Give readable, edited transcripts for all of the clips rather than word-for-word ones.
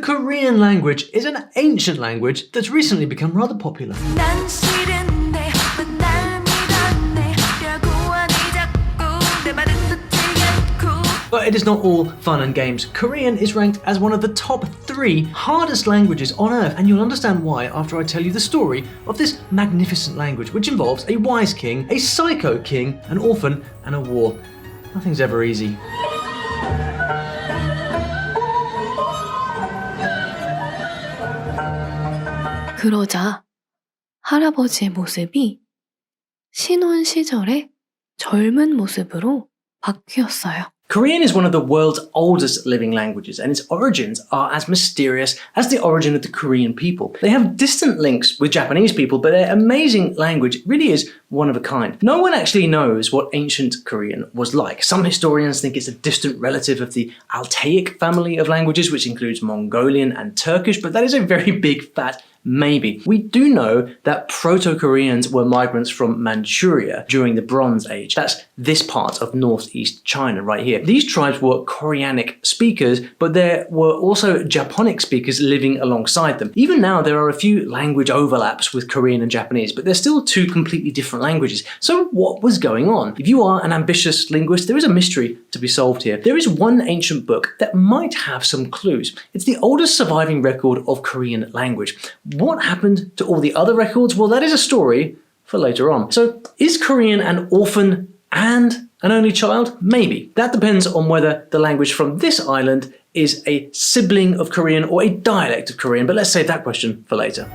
Korean language is an ancient language that's recently become rather popular. But it is not all fun and games. Korean is ranked as one of the top 3 hardest languages on earth, and you'll understand why after I tell you the story of this magnificent language, which involves a wise king, a psycho king, an orphan, and a war. Nothing's ever easy. 그러자 할아버지의 모습이 신혼 시절의 젊은 모습으로 바뀌었어요. Korean is one of the world's oldest living languages, and its origins are as mysterious as the origin of the Korean people. They have distant links with Japanese people, but their amazing language really is one of a kind. No one actually knows what ancient Korean was like. Some historians think it's a distant relative of the Altaic family of languages, which includes Mongolian and Turkish, but that is a very big fat maybe. We do know that Proto-Koreans were migrants from Manchuria during the Bronze Age. That's this part of northeast China right here. These tribes were Koreanic speakers, but there were also Japonic speakers living alongside them. Even now, there are a few language overlaps with Korean and Japanese, but they're still 2 completely different languages. So what was going on? If you are an ambitious linguist, there is a mystery to be solved here. There is one ancient book that might have some clues. It's the oldest surviving record of Korean language. What happened to all the other records? Well, that is a story for later on. So, is Korean an orphan and an only child? Maybe. That depends on whether the language from this island is a sibling of Korean or a dialect of Korean, but let's save that question for later.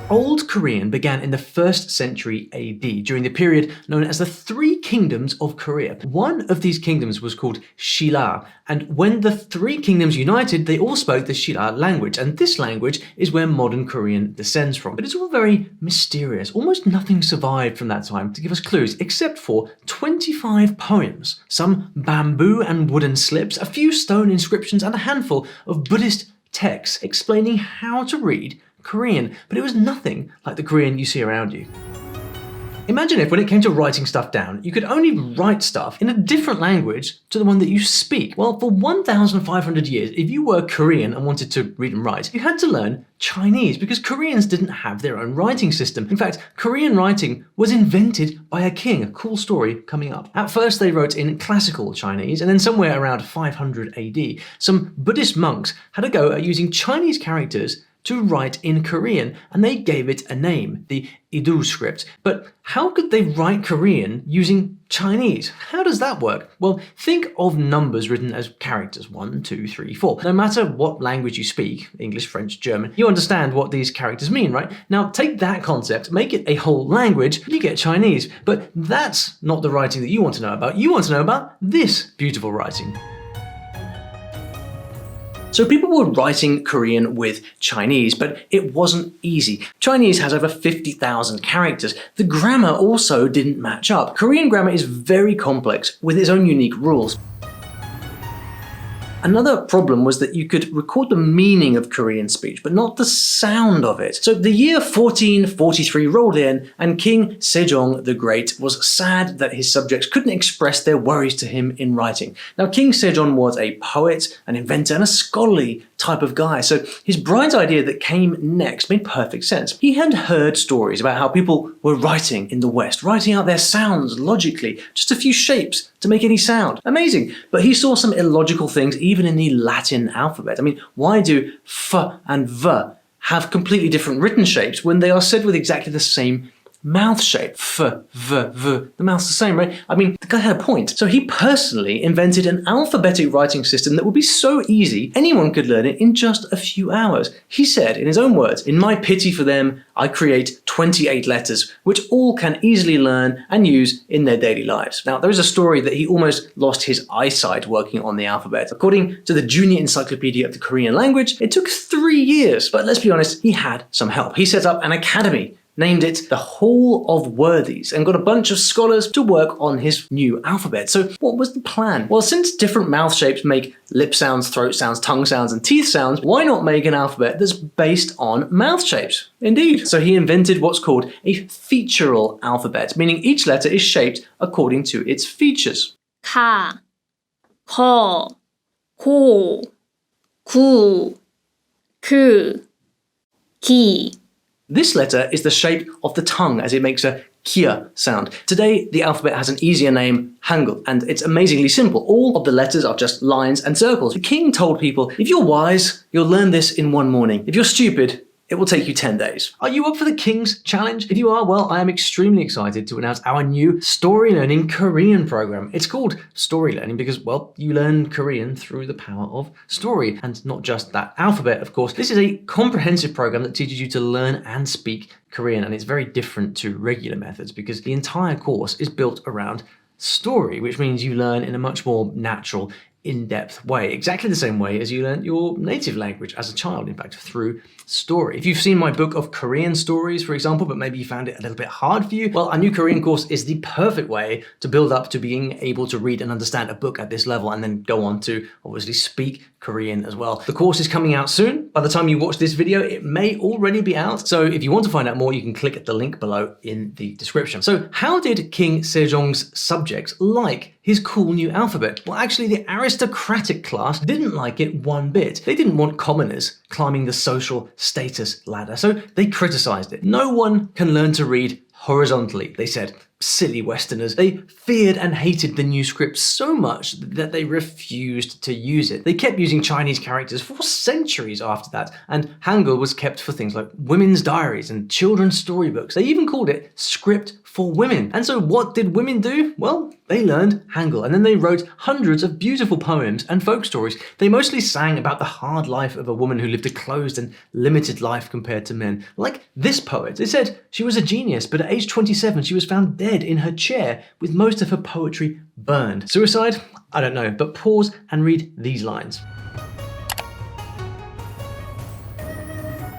Old Korean began in the 1st century AD, during the period known as the 3 Kingdoms of Korea. One of these kingdoms was called Shilla, and when the 3 kingdoms united, they all spoke the Shilla language, and this language is where modern Korean descends from. But it's all very mysterious. Almost nothing survived from that time to give us clues, except for 25 poems, some bamboo and wooden slips, a few stone inscriptions, and a handful of Buddhist texts explaining how to read Korean, but it was nothing like the Korean you see around you. Imagine if when it came to writing stuff down, you could only write stuff in a different language to the one that you speak. Well, for 1,500 years, if you were Korean and wanted to read and write, you had to learn Chinese because Koreans didn't have their own writing system. In fact, Korean writing was invented by a king, a cool story coming up. At first, they wrote in classical Chinese, and then somewhere around 500 AD, some Buddhist monks had a go at using Chinese characters to write in Korean, and they gave it a name, the Idu script. But how could they write Korean using Chinese? How does that work? Well, think of numbers written as characters, 1, 2, 3, 4. No matter what language you speak, English, French, German, you understand what these characters mean, right? Now take that concept, make it a whole language, you get Chinese. But that's not the writing that you want to know about. You want to know about this beautiful writing. So people were writing Korean with Chinese, but it wasn't easy. Chinese has over 50,000 characters. The grammar also didn't match up. Korean grammar is very complex with its own unique rules. Another problem was that you could record the meaning of Korean speech, but not the sound of it. So the year 1443 rolled in, and King Sejong the Great was sad that his subjects couldn't express their worries to him in writing. Now, King Sejong was a poet, an inventor, and a scholarly type of guy, so his bright idea that came next made perfect sense. He had heard stories about how people were writing in the West, writing out their sounds logically, just a few shapes to make any sound. Amazing. But he saw some illogical things even in the Latin alphabet. I mean, why do f and v have completely different written shapes when they are said with exactly the same mouth shape? F, v, v. The mouth's the same, right? I mean, the guy had a point. So he personally invented an alphabetic writing system that would be so easy, anyone could learn it in just a few hours. He said, in his own words, "In my pity for them, I create 28 letters, which all can easily learn and use in their daily lives." Now, there is a story that he almost lost his eyesight working on the alphabet. According to the Junior Encyclopedia of the Korean Language, it took 3 years. But let's be honest, he had some help. He set up an academy, named it the Hall of Worthies, and got a bunch of scholars to work on his new alphabet. So what was the plan? Well, since different mouth shapes make lip sounds, throat sounds, tongue sounds, and teeth sounds, why not make an alphabet that's based on mouth shapes? Indeed. So he invented what's called a featural alphabet, meaning each letter is shaped according to its features. 가, 거, 고, 구, 그, 기. This letter is the shape of the tongue as it makes a kia sound. Today, the alphabet has an easier name, Hangul, and it's amazingly simple. All of the letters are just lines and circles. The king told people, if you're wise, you'll learn this in one morning. If you're stupid, it will take you 10 days. Are you up for the King's Challenge? If you are, well, I am extremely excited to announce our new Story Learning Korean program. It's called Story Learning because, well, you learn Korean through the power of story, and not just that alphabet, of course. This is a comprehensive program that teaches you to learn and speak Korean, and it's very different to regular methods because the entire course is built around story, which means you learn in a much more natural, in-depth way, exactly the same way as you learned your native language as a child, in fact, through story. If you've seen my book of Korean stories, for example, but maybe you found it a little bit hard for you, well, our new Korean course is the perfect way to build up to being able to read and understand a book at this level and then go on to obviously speak Korean as well. The course is coming out soon. By the time you watch this video, it may already be out. So if you want to find out more, you can click at the link below in the description. So how did King Sejong's subjects like his cool new alphabet? Well, actually, the aristocratic class didn't like it one bit. They didn't want commoners climbing the social status ladder, so they criticized it. No one can learn to read horizontally, they said. Silly Westerners. They feared and hated the new script so much that they refused to use it. They kept using Chinese characters for centuries after that, and Hangul was kept for things like women's diaries and children's storybooks. They even called it script for women. And so what did women do? Well, they learned Hangul, and then they wrote hundreds of beautiful poems and folk stories. They mostly sang about the hard life of a woman who lived a closed and limited life compared to men. Like this poet. They said she was a genius, but at age 27 she was found dead in her chair with most of her poetry burned. Suicide? I don't know, but pause and read these lines.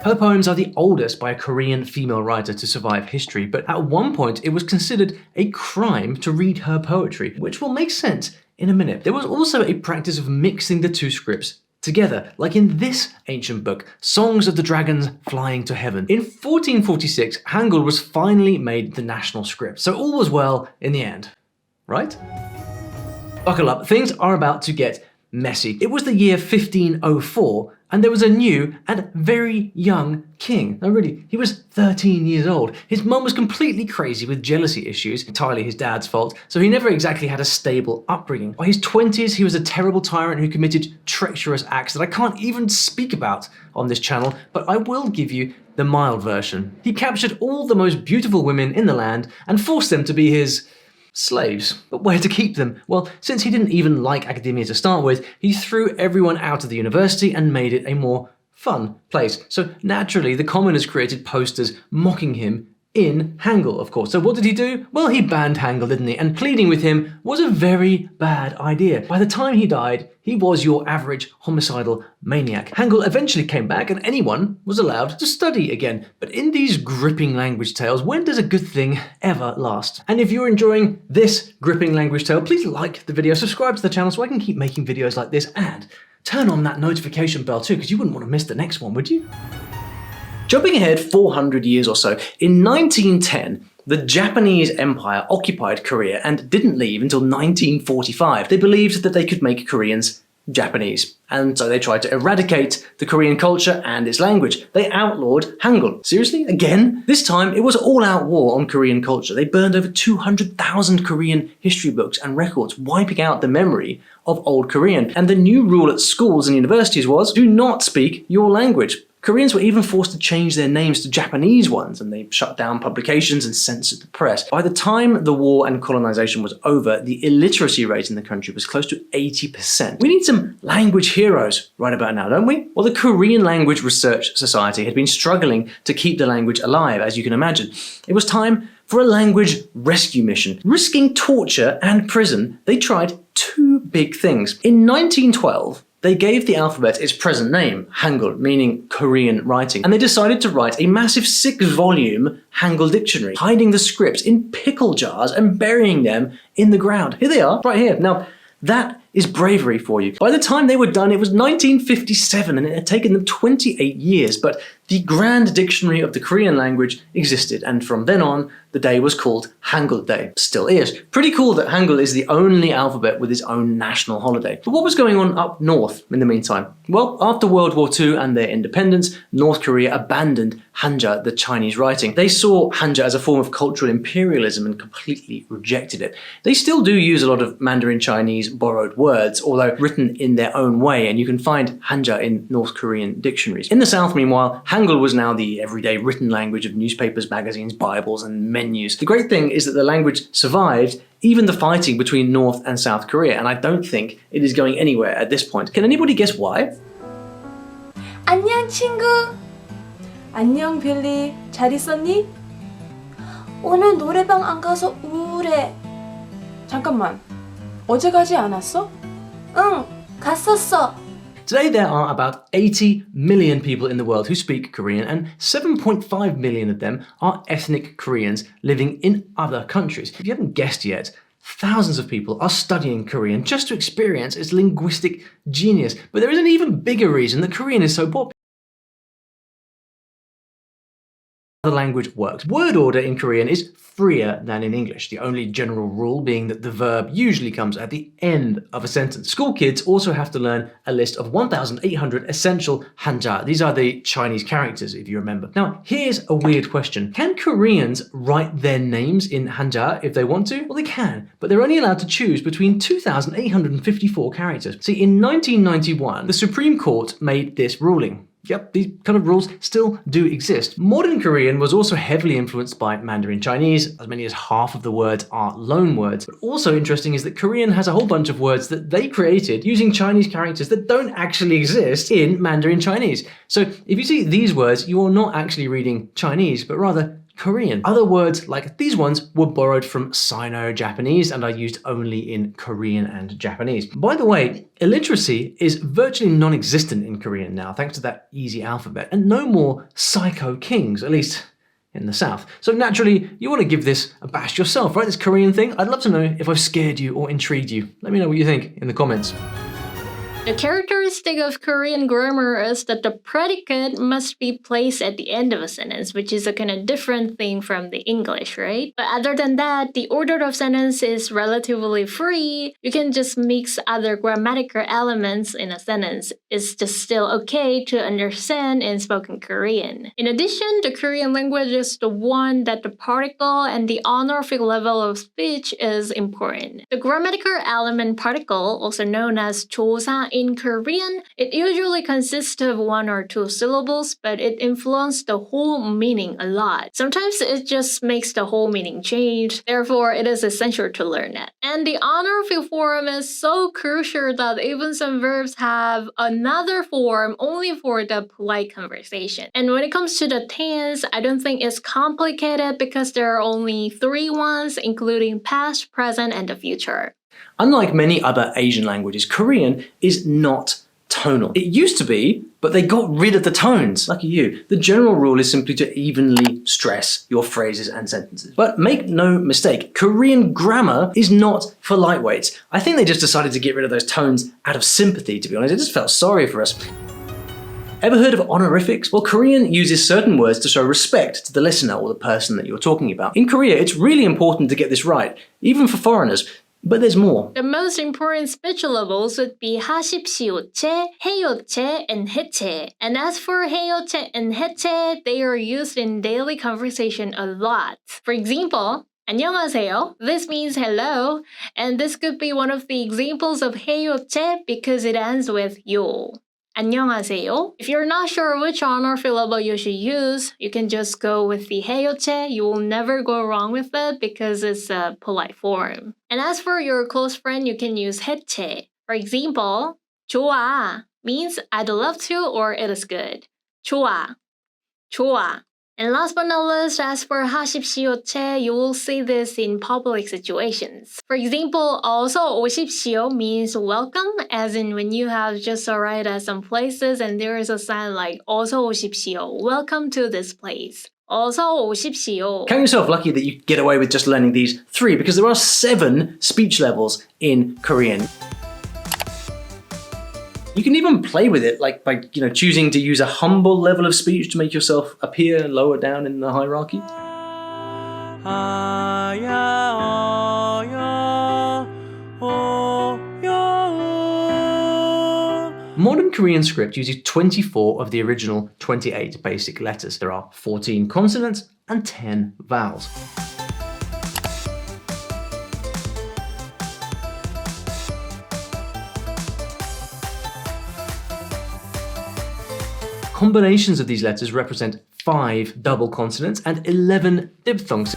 Her poems are the oldest by a Korean female writer to survive history, but at one point it was considered a crime to read her poetry, which will make sense in a minute. There was also a practice of mixing the two scripts together, like in this ancient book, Songs of the Dragons Flying to Heaven. In 1446, Hangul was finally made the national script, so all was well in the end, right? Buckle up, things are about to get messy. It was the year 1504, and there was a new and very young king. No, really, he was 13 years old. His mum was completely crazy with jealousy issues, entirely his dad's fault, so he never exactly had a stable upbringing. By his 20s, he was a terrible tyrant who committed treacherous acts that I can't even speak about on this channel, but I will give you the mild version. He captured all the most beautiful women in the land and forced them to be his slaves. But where to keep them? Well, since he didn't even like academia to start with, he threw everyone out of the university and made it a more fun place. So naturally, the commoners created posters mocking him in Hangul, of course. So what did he do? Well, he banned Hangul, didn't he? And pleading with him was a very bad idea. By the time he died, he was your average homicidal maniac. Hangul eventually came back and anyone was allowed to study again. But in these gripping language tales, when does a good thing ever last? And if you're enjoying this gripping language tale, please like the video, subscribe to the channel so I can keep making videos like this, and turn on that notification bell too, because you wouldn't want to miss the next one, would you? Jumping ahead 400 years or so, in 1910, the Japanese Empire occupied Korea and didn't leave until 1945. They believed that they could make Koreans Japanese, and so they tried to eradicate the Korean culture and its language. They outlawed Hangul. Seriously? Again? This time, it was all-out war on Korean culture. They burned over 200,000 Korean history books and records, wiping out the memory of old Korean. And the new rule at schools and universities was, do not speak your language. Koreans were even forced to change their names to Japanese ones, and they shut down publications and censored the press. By the time the war and colonization was over, the illiteracy rate in the country was close to 80%. We need some language heroes right about now, don't we? Well, the Korean Language Research Society had been struggling to keep the language alive, as you can imagine. It was time for a language rescue mission. Risking torture and prison, they tried two big things. In 1912, they gave the alphabet its present name, Hangul, meaning Korean writing, and they decided to write a massive 6-volume Hangul dictionary, hiding the scripts in pickle jars and burying them in the ground. Here they are, right here. Now, that is bravery for you. By the time they were done, it was 1957, and it had taken them 28 years, but the Grand Dictionary of the Korean language existed, and from then on, the day was called Hangul Day. Still is. Pretty cool that Hangul is the only alphabet with its own national holiday. But what was going on up north in the meantime? Well, after World War II and their independence, North Korea abandoned Hanja, the Chinese writing. They saw Hanja as a form of cultural imperialism and completely rejected it. They still do use a lot of Mandarin Chinese borrowed words, although written in their own way, and you can find Hanja in North Korean dictionaries. In the South, meanwhile, Hangul was now the everyday written language of newspapers, magazines, Bibles, and menus. The great thing is that the language survived even the fighting between North and South Korea, and I don't think it is going anywhere at this point. Can anybody guess why? 안녕 친구. 안녕 빌리. 잘 있었니? 오늘 노래방 안 가서 우울해. 잠깐만. 어제 가지 않았어? 응, 갔었어. Today there are about 80 million people in the world who speak Korean, and 7.5 million of them are ethnic Koreans living in other countries. If you haven't guessed yet, thousands of people are studying Korean just to experience its linguistic genius. But there is an even bigger reason that Korean is so popular. The language works. Word order in Korean is freer than in English, the only general rule being that the verb usually comes at the end of a sentence. School kids also have to learn a list of 1,800 essential hanja. These are the Chinese characters, if you remember. Now, here's a weird question. Can Koreans write their names in hanja if they want to? Well, they can, but they're only allowed to choose between 2,854 characters. See, in 1991, the Supreme Court made this ruling. Yep, these kind of rules still do exist. Modern Korean was also heavily influenced by Mandarin Chinese. As many as half of the words are loan words. But also interesting is that Korean has a whole bunch of words that they created using Chinese characters that don't actually exist in Mandarin Chinese. So if you see these words, you are not actually reading Chinese, but rather Korean. Other words like these ones were borrowed from Sino-Japanese and are used only in Korean and Japanese. By the way, illiteracy is virtually non-existent in Korean now, thanks to that easy alphabet, and no more psycho kings, at least in the South. So naturally, you want to give this a bash yourself, right? This Korean thing. I'd love to know if I've scared you or intrigued you. Let me know what you think in the comments. The characteristic of Korean grammar is that the predicate must be placed at the end of a sentence, which is a kind of different thing from the English, right? But other than that, the order of sentence is relatively free. You can just mix other grammatical elements in a sentence. It's just still okay to understand in spoken Korean. In addition, the Korean language is the one that the particle and the honorific level of speech is important. The grammatical element particle, also known as 조사 in Korean, it usually consists of one or two syllables, but it influences the whole meaning a lot. Sometimes it just makes the whole meaning change, therefore it is essential to learn it. And the honorific form is so crucial that even some verbs have another form only for the polite conversation. And when it comes to the tense, I don't think it's complicated because there are only 3 ones, including past, present, and the future. Unlike many other Asian languages, Korean is not tonal. It used to be, but they got rid of the tones. Lucky you. The general rule is simply to evenly stress your phrases and sentences. But make no mistake, Korean grammar is not for lightweights. I think they just decided to get rid of those tones out of sympathy, to be honest. I just felt sorry for us. Ever heard of honorifics? Well, Korean uses certain words to show respect to the listener or the person that you're talking about. In Korea, it's really important to get this right, even for foreigners. But there's more. The most important speech levels would be 하십시오체, 해요체, and 해체. And as for 해요체 and 해체, they are used in daily conversation a lot. For example, 안녕하세요. This means hello, and this could be one of the examples of 해요체 because it ends with 요. 안녕하세요. If you're not sure which honorific level you should use, you can just go with the 해요체. You will never go wrong with it because it's a polite form. And as for your close friend, you can use 해체. For example, 좋아 means I'd love to or it is good. 좋아, 좋아. And last but not least, as for 하십시오체, you will see this in public situations. For example, 어서 오십시오 means welcome, as in when you have just arrived at some places and there is a sign like 어서 오십시오, welcome to this place. 어서 오십시오. Count yourself lucky that you get away with just learning these 3 because there are 7 speech levels in Korean. You can even play with it, like by choosing to use a humble level of speech to make yourself appear lower down in the hierarchy. Modern Korean script uses 24 of the original 28 basic letters. There are 14 consonants and 10 vowels. Combinations of these letters represent 5 double consonants and 11 diphthongs.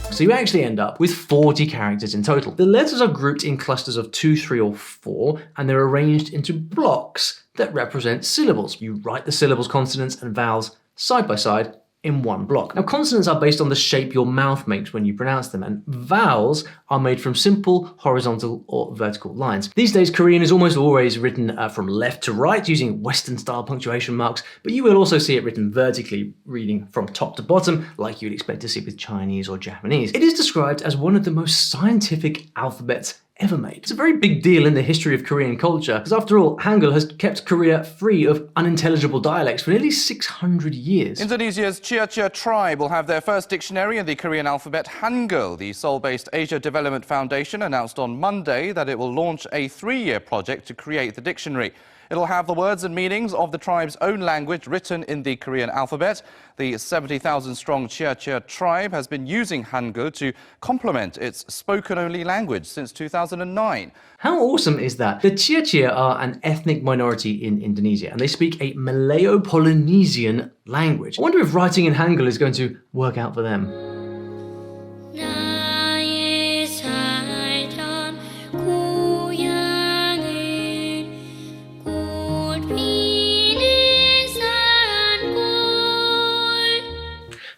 So you actually end up with 40 characters in total. The letters are grouped in clusters of 2, 3, or 4, and they're arranged into blocks that represent syllables. You write the syllables, consonants, and vowels side by side in one block. Now, consonants are based on the shape your mouth makes when you pronounce them, and vowels are made from simple horizontal or vertical lines. These days, Korean is almost always written from left to right using Western-style punctuation marks, but you will also see it written vertically, reading from top to bottom, like you'd expect to see with Chinese or Japanese. It is described as one of the most scientific alphabets ever made. It's a very big deal in the history of Korean culture, because after all, Hangul has kept Korea free of unintelligible dialects for nearly 600 years. Indonesia's Chia tribe will have their first dictionary in the Korean alphabet, Hangul. The Seoul-based Asia Development Foundation announced on Monday that it will launch a 3-year project to create the dictionary. It'll have the words and meanings of the tribe's own language written in the Korean alphabet. The 70,000-strong Chia tribe has been using Hangul to complement its spoken-only language since 2009. How awesome is that? The Chia are an ethnic minority in Indonesia, and they speak a Malayo-Polynesian language. I wonder if writing in Hangul is going to work out for them.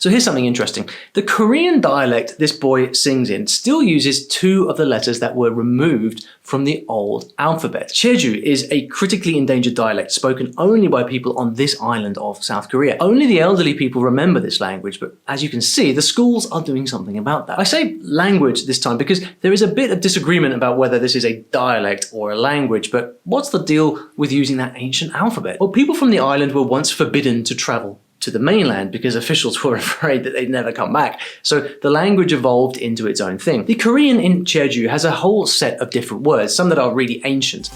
So here's something interesting. The Korean dialect this boy sings in still uses 2 of the letters that were removed from the old alphabet. Jeju is a critically endangered dialect spoken only by people on this island of South Korea. Only the elderly people remember this language, but as you can see, the schools are doing something about that. I say language this time because there is a bit of disagreement about whether this is a dialect or a language, but what's the deal with using that ancient alphabet? Well, people from the island were once forbidden to travel to the mainland because officials were afraid that they'd never come back. So the language evolved into its own thing. The Korean in Jeju has a whole set of different words, some that are really ancient.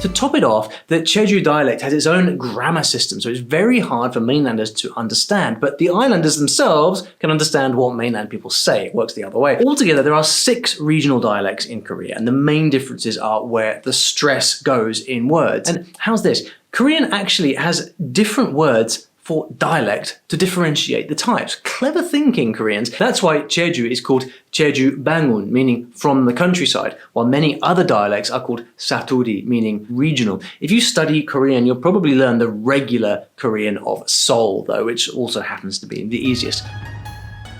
To top it off, the Jeju dialect has its own grammar system, so it's very hard for mainlanders to understand, but the islanders themselves can understand what mainland people say. It works the other way. Altogether, there are 6 regional dialects in Korea, and the main differences are where the stress goes in words. And how's this? Korean actually has different words for dialect to differentiate the types. Clever thinking, Koreans. That's why Jeju is called Jeju Bangun, meaning from the countryside, while many other dialects are called Saturi, meaning regional. If you study Korean, you'll probably learn the regular Korean of Seoul, though, which also happens to be the easiest.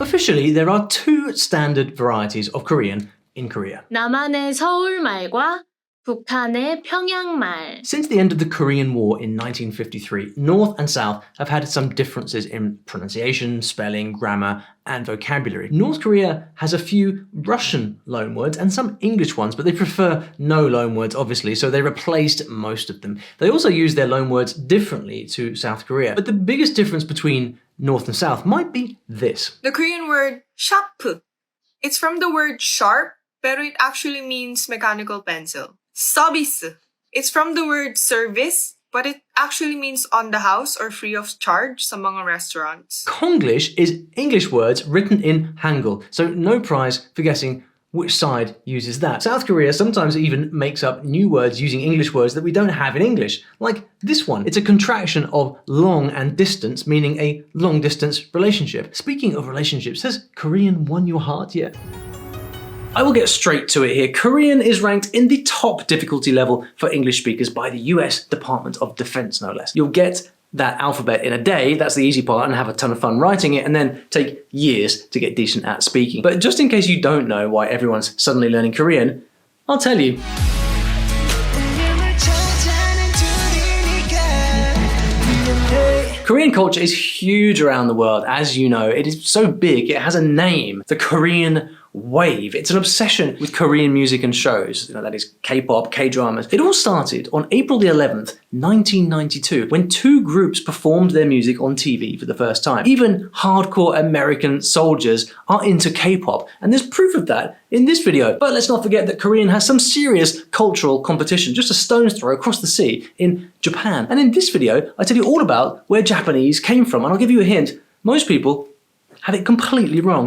Officially, there are 2 standard varieties of Korean in Korea. 남한의 서울말과 북한의 평양말. Since the end of the Korean War in 1953, North and South have had some differences in pronunciation, spelling, grammar, and vocabulary. North Korea has a few Russian loanwords and some English ones, but they prefer no loanwords, obviously, so they replaced most of them. They also use their loanwords differently to South Korea, but the biggest difference between North and South might be this. The Korean word sharp. It's from the word sharp, but it actually means mechanical pencil. Service. It's from the word service, but it actually means on the house or free of charge sa mga restaurants. Konglish is English words written in Hangul, so no prize for guessing which side uses that. South Korea sometimes even makes up new words using English words that we don't have in English, like this one. It's a contraction of long and distance, meaning a long-distance relationship. Speaking of relationships, has Korean won your heart yet? I will get straight to it here. Korean is ranked in the top difficulty level for English speakers by the US Department of Defense, no less. You'll get that alphabet in a day, that's the easy part, and have a ton of fun writing it, and then take years to get decent at speaking. But just in case you don't know why everyone's suddenly learning Korean, I'll tell you. Korean culture is huge around the world, as you know. It is so big, it has a name, the Korean wave. It's an obsession with Korean music and shows, that is K-pop, K-dramas. It all started on April the 11th, 1992, when two groups performed their music on TV for the first time. Even hardcore American soldiers are into K-pop, and there's proof of that in this video. But let's not forget that Korean has some serious cultural competition just a stone's throw across the sea in Japan. And in this video, I tell you all about where Japanese came from, and I'll give you a hint. Most people have it completely wrong.